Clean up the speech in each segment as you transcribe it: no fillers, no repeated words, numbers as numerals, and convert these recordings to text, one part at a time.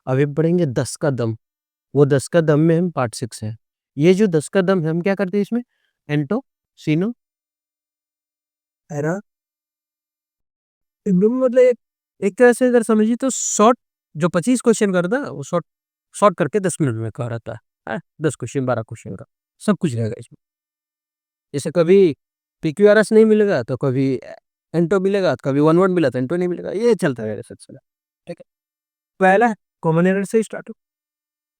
अभी पढ़ेंगे 10 का दम। वो 10 का दम में हम पार्ट 6 है। ये जो 10 का दम है हम क्या करते हैं इसमें? एंटो, सीनो, एरा, एकदम मतलब एक तरह से अगर समझिए तो शॉर्ट जो 25 क्वेश्चन करता है वो शॉर्ट शॉर्ट करके 10 मिनट में कह रहता है। 10 क्वेश्चन 12 क्वेश्चन का सब कुछ रहेगा इसमें। जैसे कभी पीक्यूआरएस नहीं मिलेगा तो कभी एंटो मिलेगा, कभी वन वर्ड मिला तो एंटो नहीं मिलेगा, ये चलता रहेगा सिलसिला। ठीक है, पहला कॉमन एरर से स्टार्ट हो।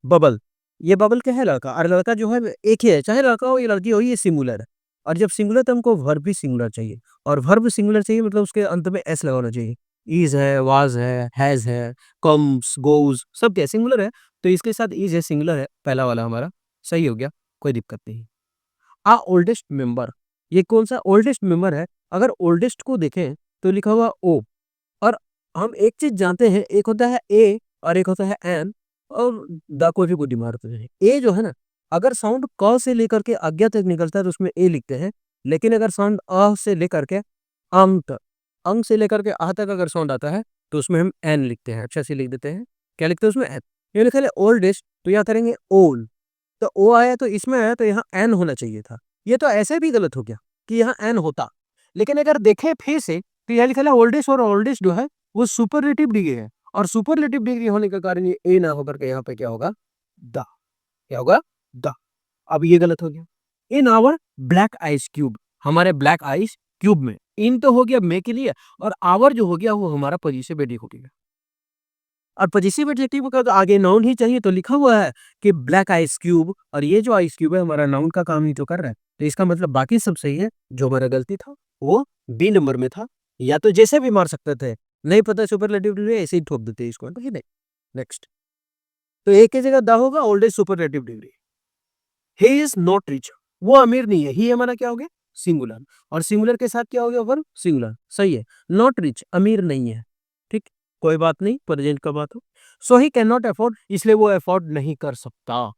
बबल, ये बबल क्या है? लड़का। और लड़का जो है एक ही है, चाहे लड़का हो या लड़की हो, ये सिंगुलर है। और जब सिंगुलर तो हमको वर्ब भी सिंगुलर चाहिए, और वर्ब सिंगुलर चाहिए मतलब उसके अंत में एस लगाना चाहिए। इज है, वाज है, हैज है, कम्स, गोज, सब क्या सिंगुलर है। तो इसके साथ इज है, सिंगुलर है, पहला वाला हमारा सही हो गया, कोई दिक्कत नहीं। ओल्डेस्ट मेंबर, ये कौन सा ओल्डेस्ट मेंबर है? अगर ओल्डेस्ट को देखें तो लिखा हुआ ओ। और हम एक चीज जानते हैं, एक होता है ए और एक होता है एन, और द कोई भी गुड इमारत है। ए जो है ना, अगर साउंड क से लेकर के आज्ञा तक निकलता है तो उसमें ए लिखते हैं। लेकिन अगर साउंड अ से लेकर के अंग तक, अंग से लेकर के आ तक अगर साउंड आता है तो उसमें हम एन लिखते हैं। अच्छा से लिख देते हैं, क्या लिखते हैं उसमें? एन। ये लिखा है ओल्डेस्ट, तो यहाँ करेंगे ओल्ड। तो ओ आया तो इसमें आया तो यहाँ एन होना चाहिए था। ये तो ऐसे भी गलत हो गया कि यहाँ एन होता। लेकिन अगर देखें फिर से तो यह लिखा है ओल्डेस्ट, और ओल्डेस्ट जो है वो सुपरलेटिव डिग्री है, और सुपरलेटिव डिग्री होने के कारण ये ए ना होकर के यहाँ पे क्या होगा? द। क्या होगा? द। अब ये गलत हो गया। In our black ice cube, हमारे ब्लैक आइस क्यूब में। इन तो हो गया मे के लिए, और आवर जो हो गया वो हमारा पॉजिटिव एडिक हो गया। और पॉजिटिव एडजेक्टिव का तो आगे नाउन ही चाहिए, तो लिखा हुआ है कि ब्लैक आइस क्यूब, और ये जो आइस क्यूब है हमारा नाउन का काम ही तो कर रहा है। तो इसका मतलब बाकी सब सही है, जो हमारा गलती था वो बी नंबर में था। या तो जैसे भी मार सकते थे, नहीं पता सुपरलेटिव डिग्री ऐसे ही ठोक देते इसको, तो नहीं। नेक्स्ट, तो एक की जगह द होगा oldest superlative degree. He is not rich, वो अमीर नहीं है। ही हमारा क्या हो गया? सिंगुलर, और सिंगुलर के साथ क्या हो गया? वर्ब सिंगुलर, सही है। नॉट रिच, अमीर नहीं है। ठीक, कोई बात नहीं, प्रेजेंट का बात हो। सो ही कैन नॉट अफोर्ड, इसलिए वो अफोर्ड नहीं कर सकता।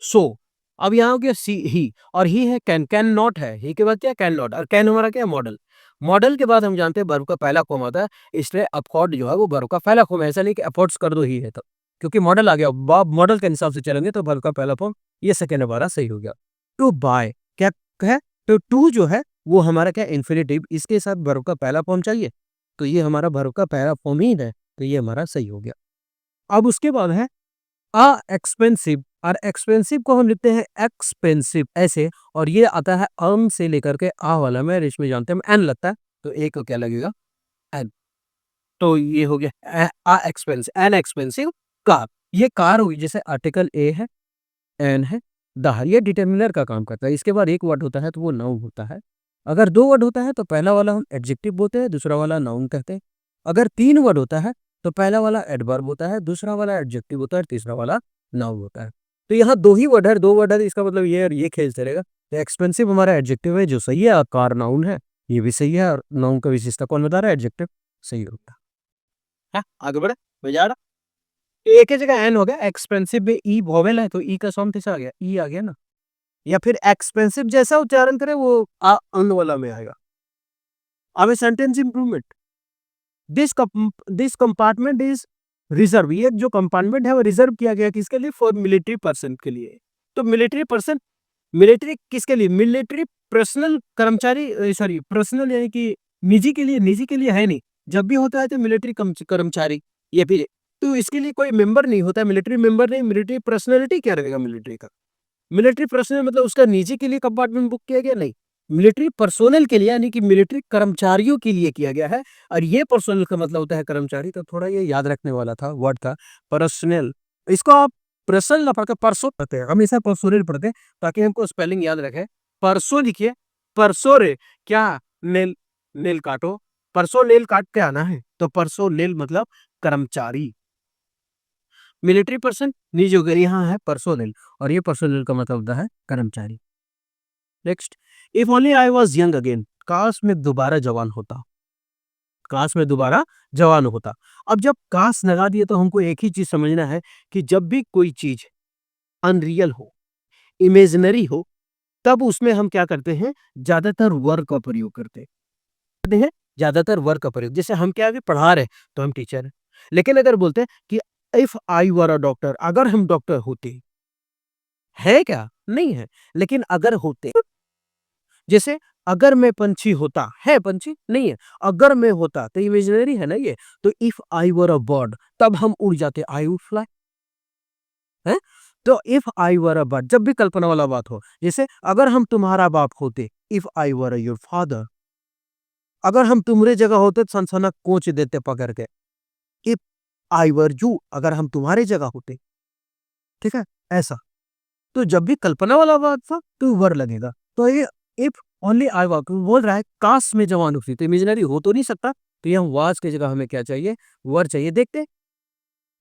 सो अब यहाँ हो गया सी ही, और ही है कैन, कैन नॉट है, ही के बाद क्या? कैन नॉट, और कैन हमारा क्या? मॉडल। मॉडल के बाद हम जानते हैं वर्ब का पहला फॉर्म आता है, इसलिए अफोर्ड जो है वो वर्ब का पहला फॉर्म है। ऐसा नहीं कि अफोर्ड्स कर दो ही है तो, क्योंकि मॉडल आ गया, मॉडल के हिसाब से चलेंगे तो वर्ब का पहला फॉर्म ये सेकेंड हमारा सही हो गया। टू बाय क्या है? तो टू जो है वो हमारा क्या? इन्फिनिटिव, इसके साथ वर्ब का पहला फॉर्म चाहिए, तो ये हमारा वर्ब का पहला फॉर्म ही है, तो ये हमारा सही हो गया। अब उसके बाद है एक्सपेंसिव, और एक्सपेंसिव को हम लिखते हैं एक्सपेंसिव ऐसे, और ये आता है अम से लेकर के आ वाला में, इसमें जानते हैं एन लगता है, तो ए को क्या लगेगा? एन। तो ये हो गया एक्सपेंसिव, एन एक्सपेंसिव कार। ये कार हुई, जैसे आर्टिकल ए है, एन है, द है, ये डिटर्मिनर का काम करता है। इसके बाद एक वर्ड होता है तो वो नाउन होता है। अगर दो वर्ड होता है तो पहला वाला हम एडजेक्टिव बोलते हैं, दूसरा वाला नाउन कहते हैं। अगर तीन वर्ड होता है तो पहला वाला एडवर्ब होता है, दूसरा वाला एडजेक्टिव होता है, तीसरा वाला नाउन होता है। तो यहाँ दो ही वर्ड है, दो वर्ड है, इसका मतलब ये और ये खेलते रहेगा। तो एक्सपेंसिव हमारा एडजेक्टिव है जो सही है, और कार नाउन है, ये भी सही है। और नाउन का विशेषता कौन बता रहा है? एडजेक्टिव सही होता है। आगे बढ़े, मजा आ रहा? एक ही जगह एन हो गया, एक्सपेंसिव में ई वोवेल है तो ई का साउंड कैसा आ गया? ई आ गया ना। या फिर एक्सपेंसिव जैसा उच्चारण करें वो अन वाला में आएगा। अब sentence improvement, this compartment is reserve, ये जो कंपार्टमेंट है वो रिजर्व किया गया किसके लिए? फॉर मिलिट्री पर्सन के लिए। तो मिलिट्री पर्सन, मिलिट्री किसके लिए? मिलिट्री पर्सनल कर्मचारी, सॉरी पर्सनल यानी कि निजी के लिए, निजी के लिए है नहीं। जब भी होता है तो मिलिट्री कर्मचारी, या फिर तो इसके लिए कोई मेंबर नहीं होता, मिलिट्री मेंबर नहीं, मिलिट्री पर्सनैलिटी क्या रहेगा मिलिट्री का? मिलिट्री पर्सनल मतलब उसका निजी के लिए कंपार्टमेंट बुक किया गया? नहीं, मिलिट्री पर्सोनल के लिए, यानी कि मिलिट्री कर्मचारियों के लिए किया गया है। और ये पर्सोनल का मतलब होता है कर्मचारी, तो थोड़ा ये याद रखने वाला था वर्ड था पर्सनल। इसको आप पर्सनल ना पढ़कर परसो पढ़ते हैं, हमेशा पर्सोनल पढ़ते हैं ताकि हमको स्पेलिंग याद रखे। परसों लिखिए, परसों रे क्या? नेल, नेल काटो, परसों नेल काट के आना है, तो परसों नेल मतलब कर्मचारी। मिलिट्री पर्सन निजी हो गया, यहाँ है पर्सोनल, और ये पर्सोनल का मतलब होता है कर्मचारी। Next, if only I was young again, काश में दोबारा जवान होता, काश में दोबारा जवान होता। अब जब काश लगा दिए तो हमको एक ही चीज समझना है कि जब भी कोई चीज अनरियल हो, इमेजिनरी हो, तब उसमें हम क्या करते हैं? ज्यादातर वर्ग का प्रयोग करते हैं, ज्यादातर वर्ग का प्रयोग। जैसे हम क्या अभी पढ़ा रहे हैं तो हम टीचर हैं, लेकिन अगर बोलते हैं कि if I were a doctor, अगर हम डॉक्टर होते, है क्या? नहीं है, लेकिन अगर होते, जैसे अगर मैं पंछी होता, है पंछी? नहीं है। अगर मैं होता तो इमेजिनरी है ना ये। तो if I were a bird, तब हम उड़ जाते, आई वुड फ्लाई, है? तो if I were a bird, जब भी कल्पना वाला बात हो, जैसे अगर हम तुम्हारा बाप होते, if I were your father, अगर हम तुम्हारे जगह होते तो सनसना कोच देते पकड़ के। इफ आई वर यू, अगर हम तुम्हारी जगह होते, ठीक है? ऐसा। तो जब भी कल्पना वाला बात था तो वर लगेगा। तो ये इफ ओनली आई वर बोल रहा है, काश में जवान होती, तो इमेजिनरी हो तो नहीं सकता। तो यहाँ वाज की जगह हमें क्या चाहिए? वर चाहिए। देखते,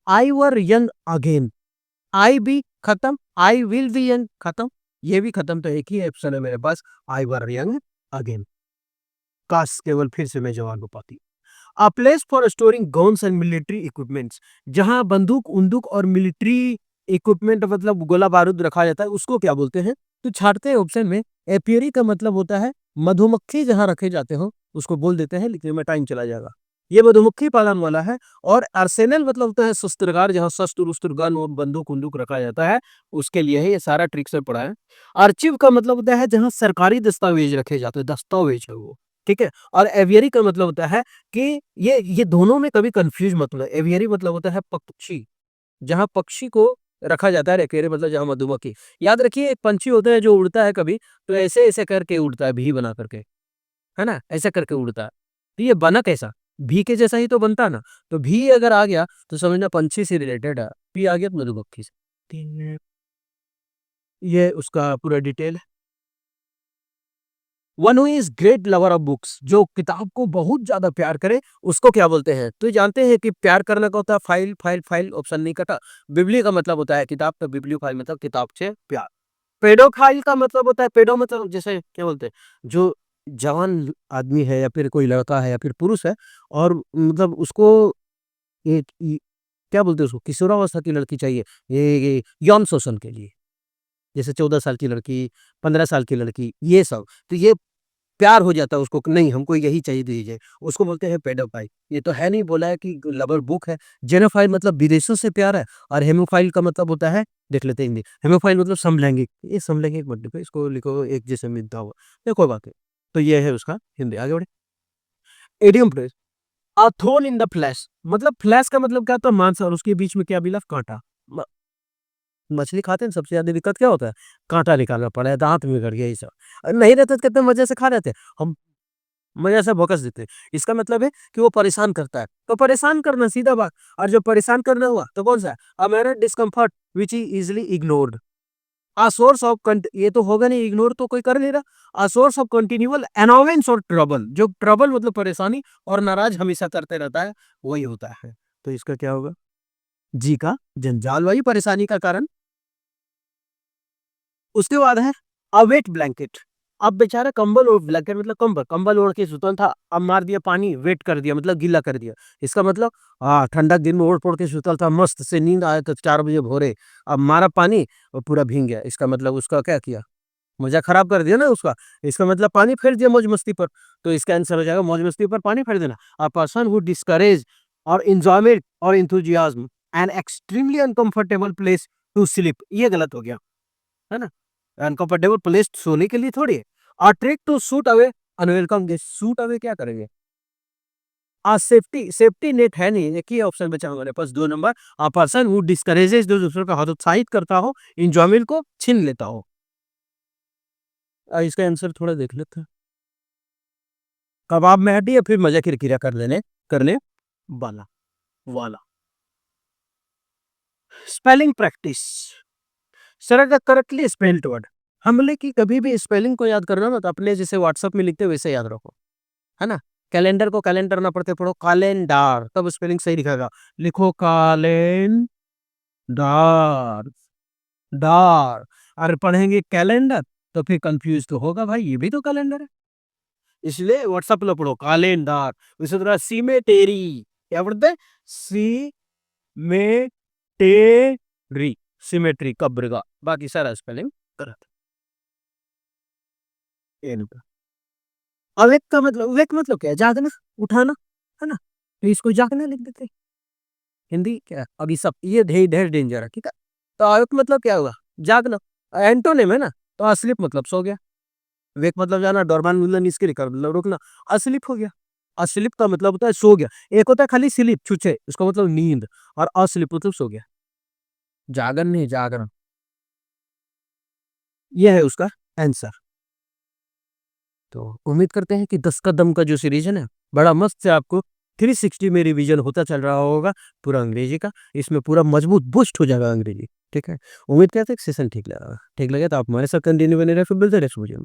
आई वर यंग अगेन, आई भी खत्म, आई विल बी यंग खत्म, ये भी खत्म। तो एक ही ऑप्शन है मेरे पास, आई वर यंग अगेन, काश केवल फिर से मैं जवान हो पाती। A place for storing guns and military equipments, जहां बंदूक उंदूक और मिलिट्री इक्विपमेंट मतलब गोला बारूद रखा जाता है, उसको क्या बोलते हैं? तो छाटते हैं ऑप्शन में। एपियरी का मतलब होता है मधुमक्खी जहां रखे जाते हो, उसको बोल देते हैं, लिखने में टाइम चला जाएगा। ये मधुमक्खी पालन वाला है। और आर्सेनल मतलब होता है शस्त्रागार, जहां शस्त्र उस्त्र गन और बंदूक उंदूक रखा जाता है, उसके लिए है। ये सारा ट्रिक से पढ़ा है। आर्चिव का मतलब होता है जहां सरकारी दस्तावेज रखे जाते हैं, दस्तावेज है वो, ठीक है। और एवियरी का मतलब होता है कि ये दोनों में कभी कंफ्यूज मत होना। एवियरी मतलब होता है पक्षी, जहाँ पक्षी को रखा जाता है। एवियरी मतलब जहाँ मधुमक्खी। याद रखिए, एक पंछी होता है जो उड़ता है कभी, तो ऐसे ऐसे करके उड़ता है, भी बना करके, है ना, ऐसे करके उड़ता है। तो ये बना कैसा? भी के जैसा ही तो बनता है ना। तो भी अगर आ गया तो समझना पंछी से रिलेटेड है, पी आ गया तो मधुमक्खी से। ये उसका पूरा detail. One who is great lover of books, जो किताब को बहुत ज्यादा प्यार करे, उसको क्या बोलते हैं? तो जानते हैं कि प्यार करने का होता है फाइल फाइल फाइल, ऑप्शन नहीं कटा। बिबली का मतलब होता है किताब, तो बिबलियो फाइल मतलब किताब से प्यार। पेडोफाइल का मतलब होता है, पेडो मतलब जैसे क्या बोलते हैं, जो जवान आदमी है या फिर कोई लड़का है या फिर पुरुष है, और मतलब उसको क्या बोलते हैं, उसको किशोरावस्था की लड़की चाहिए, ये यौन शोषण के लिए। जैसे 14 साल की लड़की, 15 साल की लड़की, ये सब। तो ये प्यार हो जाता है उसको कि नहीं, हमको यही चाहिए दीजिए, उसको बोलते हैं पेडोफाइल। ये तो है नहीं बोला है कि लवर बुक है। जेनोफाइल मतलब विदेशों से प्यार है। और हेमोफाइल का मतलब होता है, देख लेते हैं हिंदी। हेमोफाइल मतलब समलैंगिक, ये समलैंगिक मत लिखो, इसको लिखो एक जैसे मिलता हुआ, ये कोई बात नहीं। तो ये है उसका हिंदी। आगे बढ़े। Idiom phrase, a thorn in the flesh, मतलब फ्लैश का मतलब क्या होता है? मांस, और उसके बीच में क्या मिला? कांटा। म- मछली खाते हैं, सबसे ज्यादा दिक्कत क्या होता है? कांटा निकालना पड़ा है, दांत में गड़ गया, ये सब। नहीं रहता तो कितने मजे से खा रहे थे हम, मजा से भोकस देते हैं। इसका मतलब है कि वो परेशान करता है, तो परेशान करना सीधा बात। और जो परेशान करना हुआ तो कौन सा है? A manner discomfort which is easily ignored, a source of ये तो होगा नहीं, इग्नोर तो कोई कर नहीं रहा। अ सोर्स ऑफ कंटिन्यूअल अनोवेंस और ट्रबल, जो ट्रबल मतलब परेशानी और नाराज हमेशा करते रहता है, वही होता है। तो इसका क्या होगा? जी का जंजाल, वही परेशानी का कारण। उसके बाद है अ वेट ब्लैंकेट, अब बेचारा कंबल और ब्लैंकेट मतलब कंबल, कंबल ओढ़ के सुतल था, अब मार दिया पानी, वेट कर दिया मतलब गीला कर दिया। इसका मतलब ठंडा दिन में ओढ़ पोढ़ के सुतल था, मस्त से नींद आया तो 4 बजे भोरे, अब मारा पानी और पूरा भीग गया। इसका मतलब उसका क्या किया? मजा खराब कर दिया ना उसका। इसका मतलब पानी फेर दिया मौज मस्ती पर। तो इसका आंसर हो जाएगा मौज मस्ती पर पानी फेर देना। अ पर्सन हु डिस्करेज और इंजॉयमेंट और enthusiasm an extremely uncomfortable place to sleep, ये गलत हो गया, है ना। अनकंफर्टेबल प्लेस सोने के लिए थोड़ी है। और trick to shoot away unwelcome guest, shoot away क्या करेंगे? सेफ्टी, सेफ्टी नेट है नहीं, एक ही ऑप्शन बचा हमारे पास, 2 नंबर। पर्सन हु डिस्करेजेस, जो दूसरों का हतोत्साहित करता हो, इंजॉयमेंट को छीन लेता हो। इसका आंसर थोड़ा देख लेते हैं। कबाब में हड्डी या फिर मजा किरकिरा करने वाला वाला। Spelling practice, sir correctly spelled word. हमले की कभी भी स्पेलिंग को याद करना ना, तो अपने जैसे व्हाट्सएप में लिखते वैसे याद रखो, है ना। कैलेंडर को कैलेंडर ना पढ़ते पढ़ो कैलेंडर, तब स्पेलिंग सही लिखेगा। लिखो कैलेंडर, डार। और पढ़ेंगे कैलेंडर तो फिर कंफ्यूज तो होगा भाई, ये भी तो कैलेंडर है। इसलिए व्हाट्सएप लो पढ़ो कैलेंडर। इसी तरह सीमेटेरी, क्या पढ़ते हैं? सी में टेरी, सिमेट्री कब्र का, बाकी सारा स्पेलिंग गलत। अवेक का मतलब, वेक मतलब क्या है? जागना, उठाना, है ना। तो इसको जागना लिख देते हैं। हिंदी क्या अभिशप्त, ये ढेर डेंजर है, ठीक है। तो अवेक मतलब क्या हुआ, जागना, एंटोनिम है ना। तो अस्लीप मतलब सो गया, वेक मतलब जाना, डोरमान मतलब इसके रिकर मतलब रुकना, अस्लीप हो गया। अस्लीप का मतलब होता है सो गया। एक होता है खाली स्लीप छुछे, उसका मतलब नींद, और अस्लीप मतलब सो गया, जागन नहीं जागरण। ये है उसका आंसर। तो उम्मीद करते हैं कि 10 कदम का जो सीरीज है ना, बड़ा मस्त से आपको 360 में रिवीजन होता चल रहा होगा पूरा अंग्रेजी का। इसमें पूरा मजबूत बूस्ट हो जाएगा अंग्रेजी, ठीक है। उम्मीद करते हैं कि सेशन ठीक लगा, ठीक लगे तो आप हमारे साथ कंटिन्यू बने रहे, फिर मिलते रहे सुबह।